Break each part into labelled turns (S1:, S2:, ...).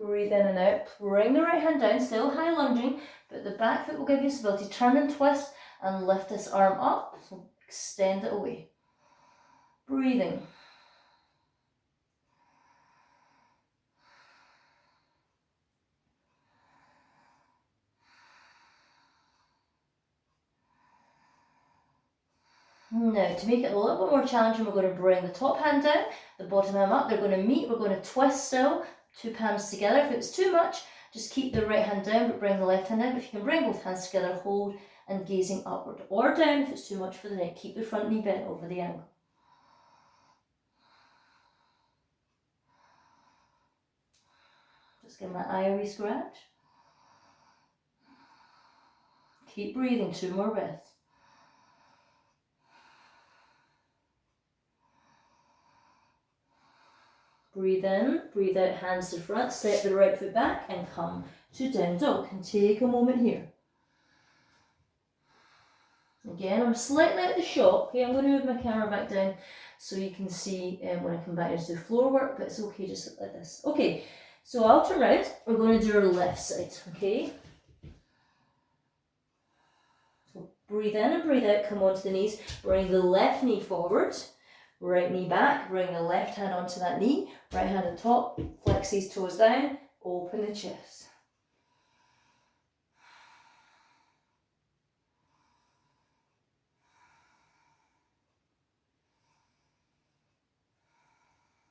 S1: breathe in and out. Bring the right hand down, still high lunging, but the back foot will give you stability. Turn and twist and lift this arm up, so extend it away. Breathing. Now, to make it a little bit more challenging, we're going to bring the top hand down, the bottom hand up. They're going to meet. We're going to twist still, two palms together. If it's too much, just keep the right hand down, but bring the left hand in. If you can bring both hands together, hold and gazing upward or down. If it's too much for the neck, keep the front knee bent over the ankle. Just give my eye a wee scratch. Keep breathing, 2 more breaths. Breathe in, breathe out, hands to front, step the right foot back and come to down dog. And take a moment here. Again, I'm slightly out of the shot. Okay, I'm going to move my camera back down so you can see when I come back into the floor work, but it's okay just like this. Okay, so I'll turn around. We're going to do our left side, okay? So breathe in and breathe out, come onto the knees. Bring the left knee forward, right knee back. Bring the left hand onto that knee, right hand on top. Flex these toes down, open the chest.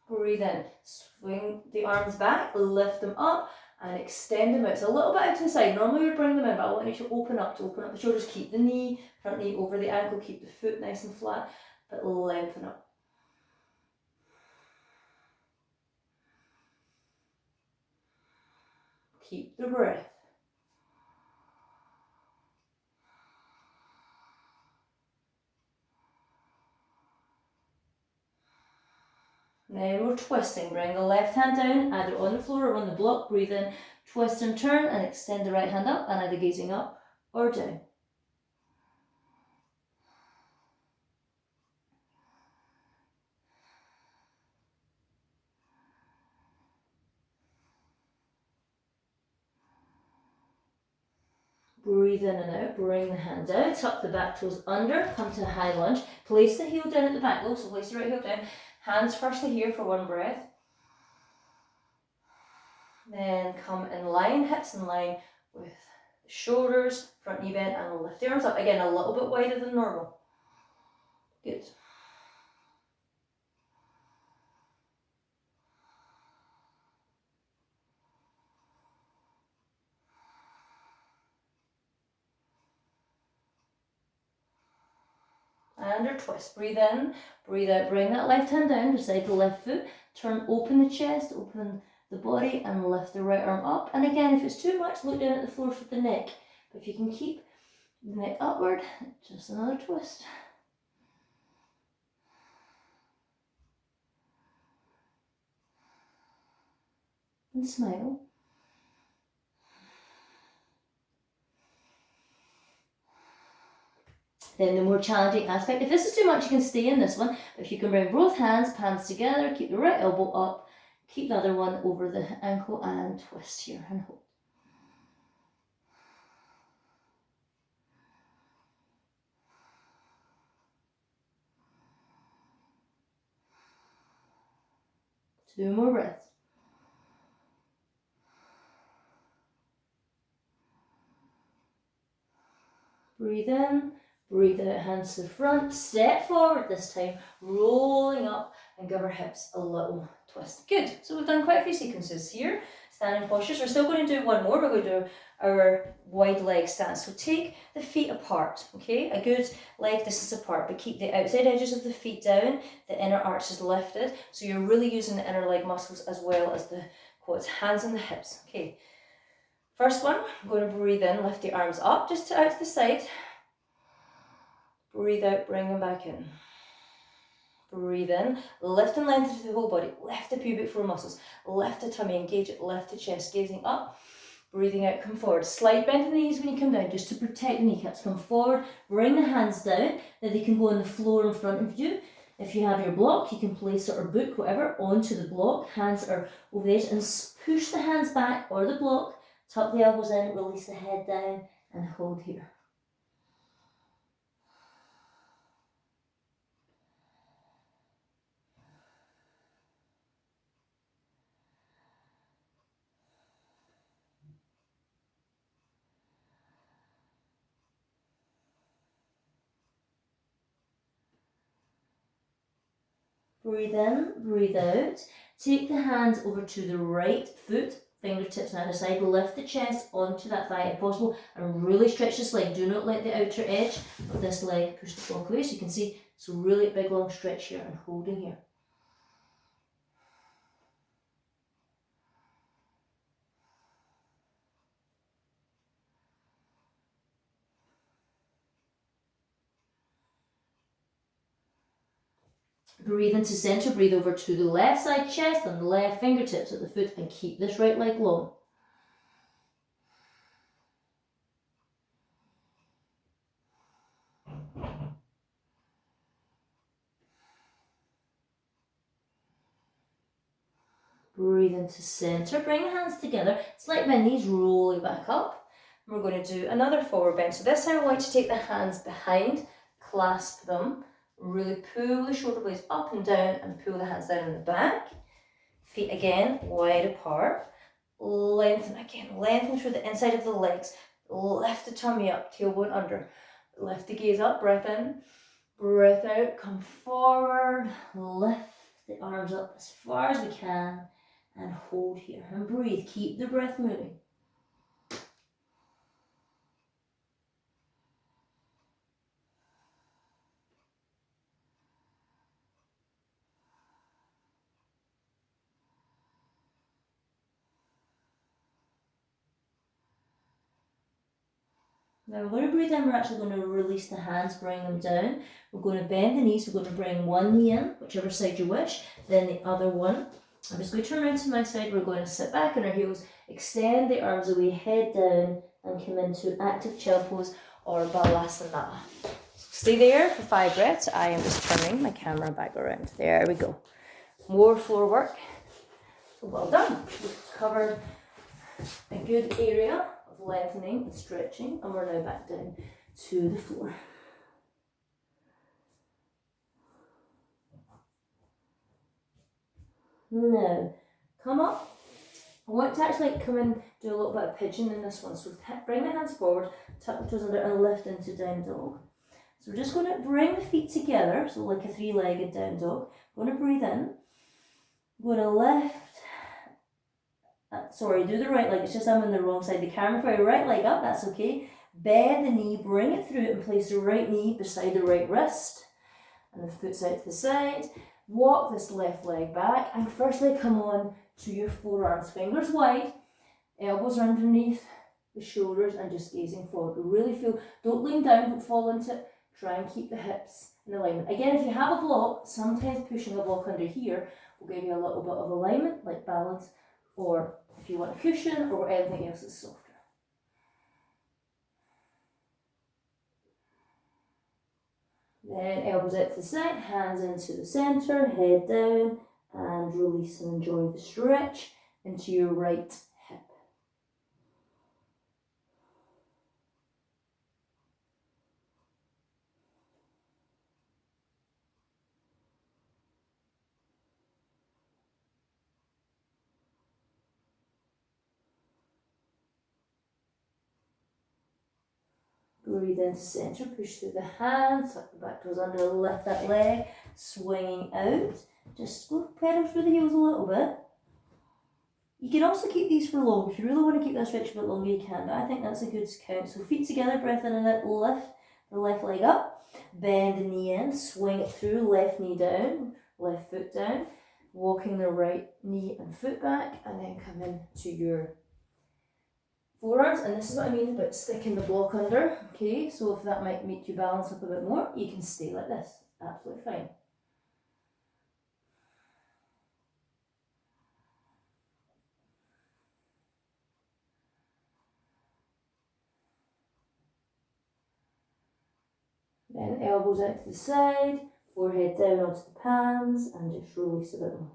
S1: Breathe in, swing the arms back, lift them up and extend them out. It's a little bit out to the side. Normally we'd bring them in, but I want you to open up the shoulders. Keep the knee, front knee over the ankle, keep the foot nice and flat, but lengthen up. Keep the breath. Now we're twisting. Bring the left hand down, either on the floor or on the block. Breathe in, twist and turn, and extend the right hand up, and either gazing up or down. Breathe in and out, bring the hands out, tuck the back toes under, come to a high lunge. Place the heel down at the back though, so place the right heel down. Hands firstly here for 1 breath. Then come in line, hips in line with the shoulders, front knee bent, and lift the arms up. Again, a little bit wider than normal. Good. And our twist. Breathe in, breathe out, bring that left hand down beside the left foot. Turn, open the chest, open the body, and lift the right arm up. And again, if it's too much, look down at the floor for the neck. But if you can keep the neck upward, just another twist. And smile. Then the more challenging aspect, if this is too much, you can stay in this one. But if you can bring both hands, palms together, keep the right elbow up, keep the other one over the ankle and twist here and hold. Two more breaths. Breathe in, breathe out, hands to the front, step forward this time, rolling up and give our hips a little twist. Good, so we've done quite a few sequences here, standing postures. We're still going to do one more. We're going to do our wide leg stance. So take the feet apart, okay? A good leg distance apart, but keep the outside edges of the feet down, the inner arch is lifted, so you're really using the inner leg muscles as well as the quads, hands on the hips, okay? First one, I'm going to breathe in, lift the arms up, just out to the side. Breathe out, bring them back in. Breathe in, lift and lengthen through the whole body. Lift the pubic floor muscles, lift the tummy, engage it, lift the chest, gazing up. Breathing out, come forward. Slight bend in the knees when you come down, just to protect the kneecaps. Come forward, bring the hands down, then they can go on the floor in front of you. If you have your block, you can place it or book, whatever, onto the block. Hands are over the edge and push the hands back or the block, tuck the elbows in, release the head down and hold here. Breathe in, breathe out. Take the hands over to the right foot, fingertips on either side. Lift the chest onto that thigh if possible and really stretch this leg. Do not let the outer edge of this leg push the block away. So you can see it's a really big long stretch here and holding here. Breathe into center, breathe over to the left side chest and the left fingertips at the foot and keep this right leg long. Breathe into center, bring the hands together. It's like my knees rolling back up. We're going to do another forward bend. So this time I want you to take the hands behind, clasp them, really pull the shoulder blades up and down and pull the hands down in the back. Feet again, wide apart. Lengthen again, lengthen through the inside of the legs. Lift the tummy up, tailbone under. Lift the gaze up, breath in, breath out, come forward, lift the arms up as far as we can and hold here and breathe. Keep the breath moving. Now we're going to breathe in, we're actually going to release the hands, bring them down. We're going to bend the knees, we're going to bring one knee in, whichever side you wish, then the other one. I'm just going to turn around to my side, we're going to sit back on our heels, extend the arms away, head down, and come into active child pose or balasana. Stay there for 5 breaths. I am just turning my camera back around. There we go. More floor work. So well done. We've covered a good area of lengthening and stretching, and we're now back down to the floor. Now, come up. I want to actually come in, do a little bit of pigeon in this one. So bring the hands forward, tuck the toes under and lift into down dog. So we're just going to bring the feet together, so like a 3-legged down dog. We're going to breathe in. We're going to lift. Sorry, do the right leg. It's just I'm on the wrong side. The camera for your right leg up, that's okay. Bend the knee, bring it through and place the right knee beside the right wrist. And the foot's out to the side. Walk this left leg back and firstly come on to your forearms. Fingers wide, elbows underneath the shoulders and just gazing forward. Really feel, don't lean down, don't fall into it. Try and keep the hips in alignment. Again, if you have a block, sometimes pushing a block under here will give you a little bit of alignment, like balance, or if you want a cushion or anything else that's softer. Then elbows out to the side, hands into the centre, head down, and release and enjoy the stretch into your right hip. Breathe into centre, push through the hands, tuck the back toes under, lift that leg, swinging out. Just go pedal through the heels a little bit. You can also keep these for long. If you really want to keep that stretch a bit longer, you can, but I think that's a good count. So feet together, breath in and out, lift the left leg up, bend the knee in, swing it through, left knee down, left foot down, walking the right knee and foot back, and then come in to your forearms. And this is what I mean about sticking the block under. Okay, so if that might make you balance up a bit more, you can stay like this. Absolutely fine. Then elbows out to the side, Forehead down onto the palms and just release a bit more.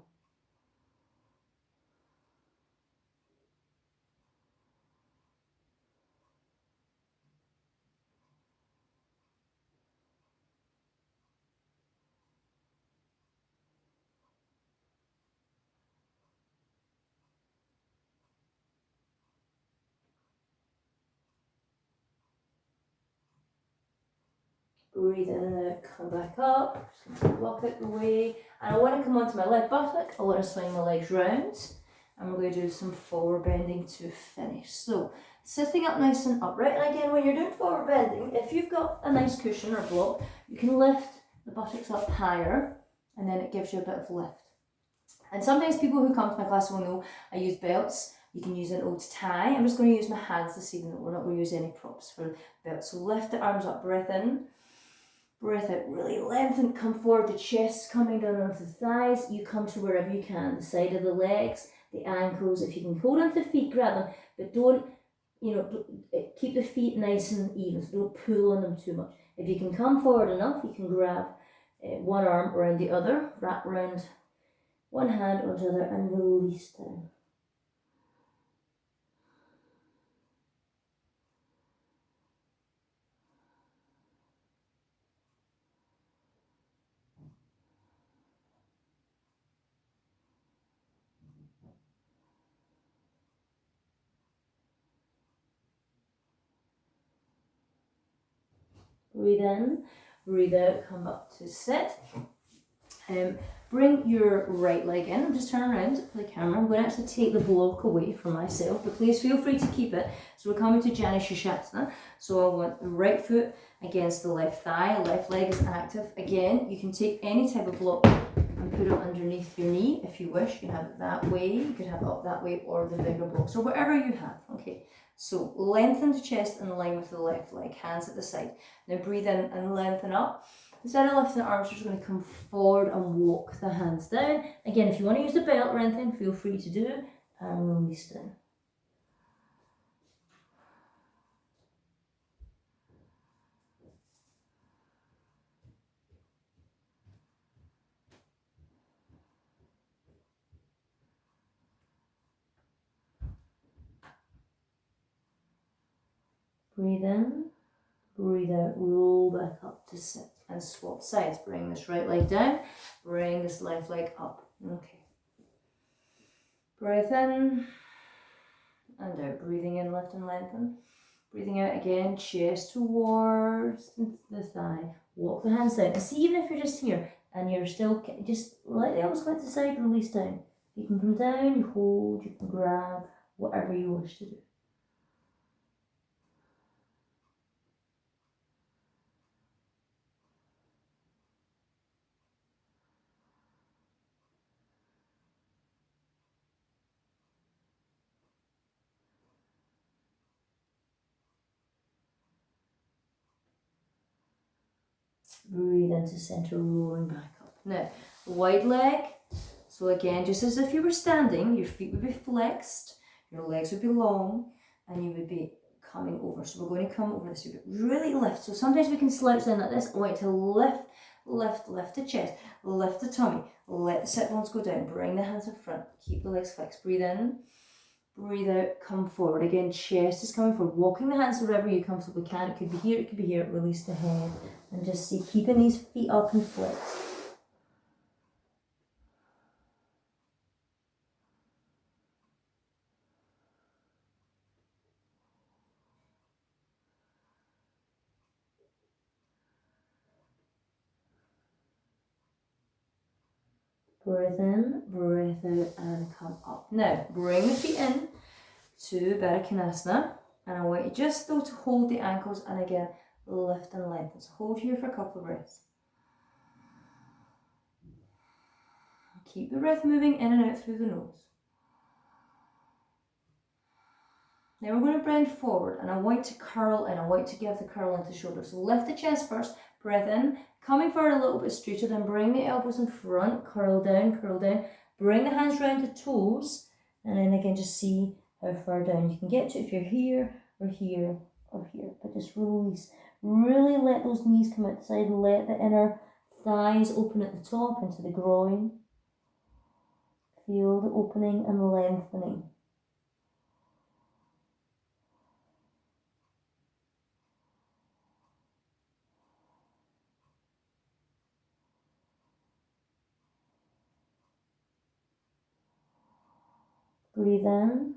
S1: Breathe in and out, come back up. Just going to block out the way. And I want to come onto my left buttock. I want to swing my legs round. And we're going to do some forward bending to finish. So, sitting up nice and upright. And again, when you're doing forward bending, if you've got a nice cushion or block, you can lift the buttocks up higher. And then it gives you a bit of lift. And sometimes people who come to my class will know I use belts. You can use an old tie. I'm just going to use my hands this evening. We're not going to use any props for belts. So lift the arms up, breath in. Breath out, really lengthen, come forward, the chest coming down onto the thighs. You come to wherever you can, the side of the legs, the ankles. If you can hold onto the feet, grab them, but don't, keep the feet nice and even, so don't pull on them too much. If you can come forward enough, you can grab one arm around the other, wrap around one hand onto the other and release down. Breathe in, breathe out, come up to sit. Bring your right leg in. Just turn around to the camera. I'm going to actually take the block away from myself, but please feel free to keep it. So we're coming to Jani Shastasana. So I want the right foot against the left thigh, left leg is active. Again, you can take any type of block and put it underneath your knee if you wish. You can have it that way, you could have it up that way, or the bigger blocks, or whatever you have. Okay, so lengthen the chest in line with the left leg, hands at the side. Now breathe in and lengthen up. Instead of lifting the arms, you're just going to come forward and walk the hands down. Again, if you want to use the belt or anything, feel free to do it, and release down. Breathe in, breathe out, roll back up to sit and swap sides. Bring this right leg down, bring this left leg up. Okay. Breath in and out, breathing in, lift and lengthen. Breathing out again, chest towards the thigh. Walk the hands down. And see, even if you're just here and you're still, just let the elbows go to the side, release down. You can come down, you hold, you can grab, whatever you wish to do. Breathe into center, rolling back up. Now, wide leg. So again, just as if you were standing, your feet would be flexed, your legs would be long, and you would be coming over. So we're going to come over this. You really lift. So sometimes we can slouch down like this. I want you to lift, lift the chest, lift the tummy, let the sit bones go down, bring the hands in front, keep the legs flexed. Breathe in, breathe out, come forward. Again, chest is coming forward, walking the hands wherever you comfortably can. It could be here, it could be here. Release the head, and just see, keeping these feet up and flexed. Breath in, breath out, and come up. Now, bring the feet in to Baddha Konasana, and I want you just though to hold the ankles and again lift and lengthen. So hold here for a couple of breaths. Keep the breath moving in and out through the nose. Now we're going to bend forward, and I want you to curl in. I want you to give the curl into the shoulders. So lift the chest first, breath in, coming forward a little bit straighter, then bring the elbows in front, curl down, bring the hands round the toes, and then again just see how far down you can get to if you're here or here or here. But just release. Really let those knees come out the side, let the inner Thighs open at the top into the groin. Feel the opening and lengthening. Breathe in,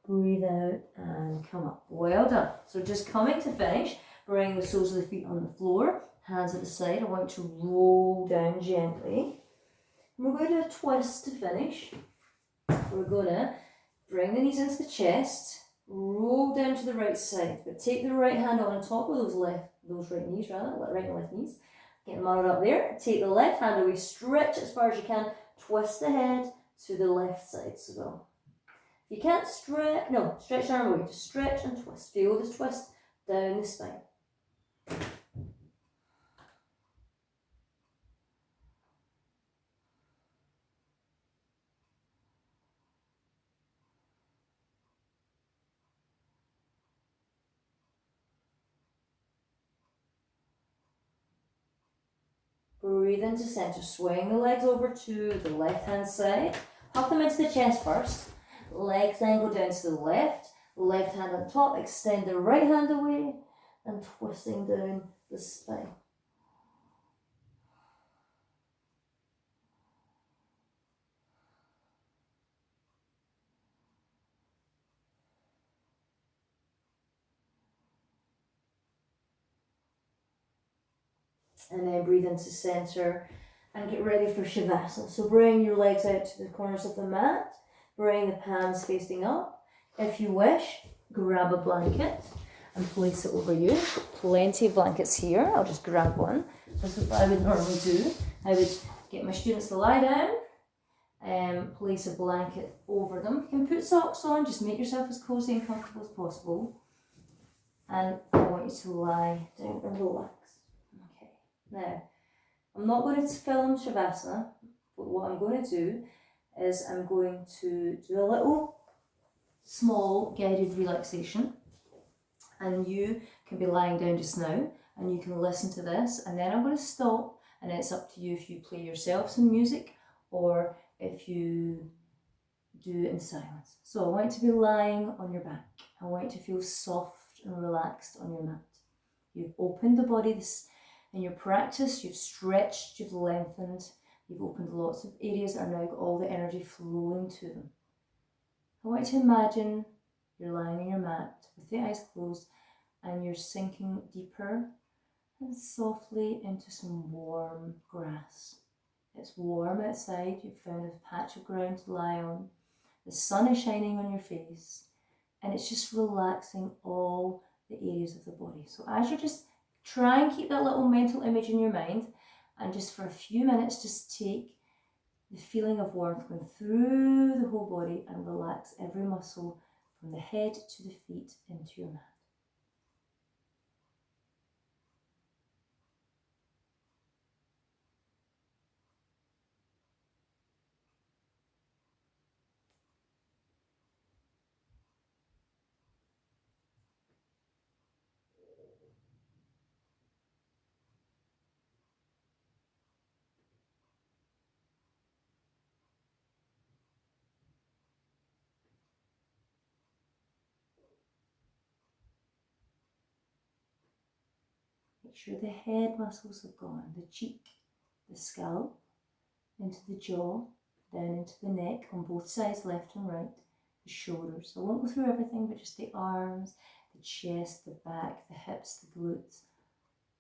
S1: breathe out, and come up. Well done. So just coming to finish, bring the soles of the feet on the floor, hands at the side. I want you to roll down gently. We're going to do a twist to finish. We're going to bring the knees into the chest, roll down to the right side, but take the right hand on top of those right knees, right and left knees. Get them mounted up there. Take the left hand away, stretch as far as you can, twist the head to the left side. So go. If you can't stretch the arm away, just stretch and twist. Feel the twist down the spine. Breathe into center. Swing the legs over to the left hand side. Hop them into the chest first. Legs then go down to the left. Left hand on top. Extend the right hand away and twisting down the spine. And then breathe into center and get ready for Shavasana. So bring your legs out to the corners of the mat. Bring the palms facing up. If you wish, grab a blanket and place it over you. Plenty of blankets here. I'll just grab one. This is what I would normally do. I would get my students to lie down, place a blanket over them. You can put socks on, just make yourself as cozy and comfortable as possible. And I want you to lie down and relax. Okay, now I'm not going to film Shavasana, but what I'm going to do is I'm going to do a little small guided relaxation, and you can be lying down just now and you can listen to this, and then I'm going to stop, and it's up to you if you play yourself some music or if you do it in silence. So I want you to be lying on your back. I want you to feel soft and relaxed on your mat. You've opened the body in your practice, you've stretched, you've lengthened, you've opened lots of areas that are now got all the energy flowing to them. I want you to imagine you're lying on your mat with the eyes closed and you're sinking deeper and softly into some warm grass. It's warm outside, you've found a patch of ground to lie on, the sun is shining on your face, and it's just relaxing all the areas of the body. So as you're just try and keep that little mental image in your mind, and just for a few minutes just take the feeling of warmth going through the whole body and relax every muscle from the head to the feet into your mat. Make sure the head muscles have gone, the cheek, the scalp, into the jaw, down into the neck on both sides, left and right, the shoulders. I won't go through everything, but just the arms, the chest, the back, the hips, the glutes,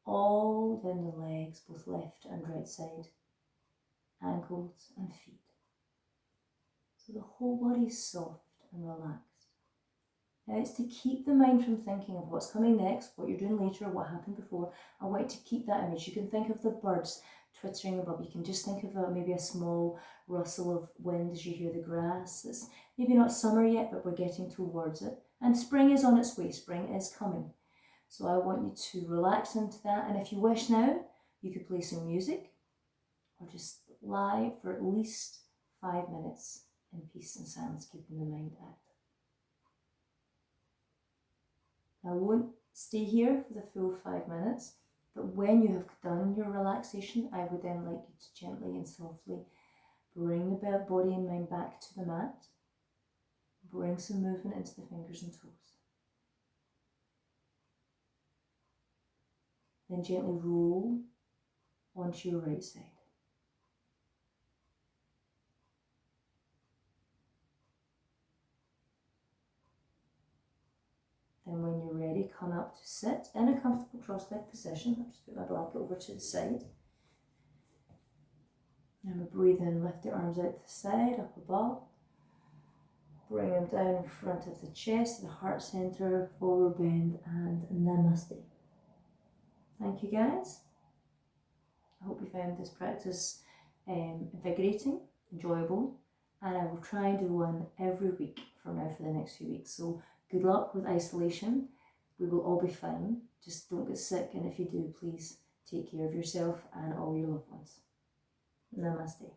S1: all down the legs, both left and right side, ankles and feet. So the whole body is soft and relaxed. Now it's to keep the mind from thinking of what's coming next, what you're doing later, what happened before. I want to keep that image. You can think of the birds twittering above. You can just think of maybe a small rustle of wind as you hear the grass. It's maybe not summer yet, but we're getting towards it. And spring is on its way. Spring is coming. So I want you to relax into that. And if you wish now, you could play some music or just lie for at least 5 minutes in peace and silence, keeping the mind active. I won't stay here for the full 5 minutes. But when you have done your relaxation, I would then like you to gently and softly bring the body and mind back to the mat. Bring some movement into the fingers and toes. Then gently roll onto your right side. Then when you're ready, come up to sit in a comfortable cross-legged position. I'll just put my blanket over to the side. And we breathe in, lift the arms out to the side, up above. Bring them down in front of the chest, the heart center, forward bend, and namaste. Thank you guys. I hope you found this practice invigorating, enjoyable, and I will try and do one every week from now for the next few weeks. So good luck with isolation. We will all be fine. Just don't get sick, and if you do, please take care of yourself and all your loved ones. Namaste.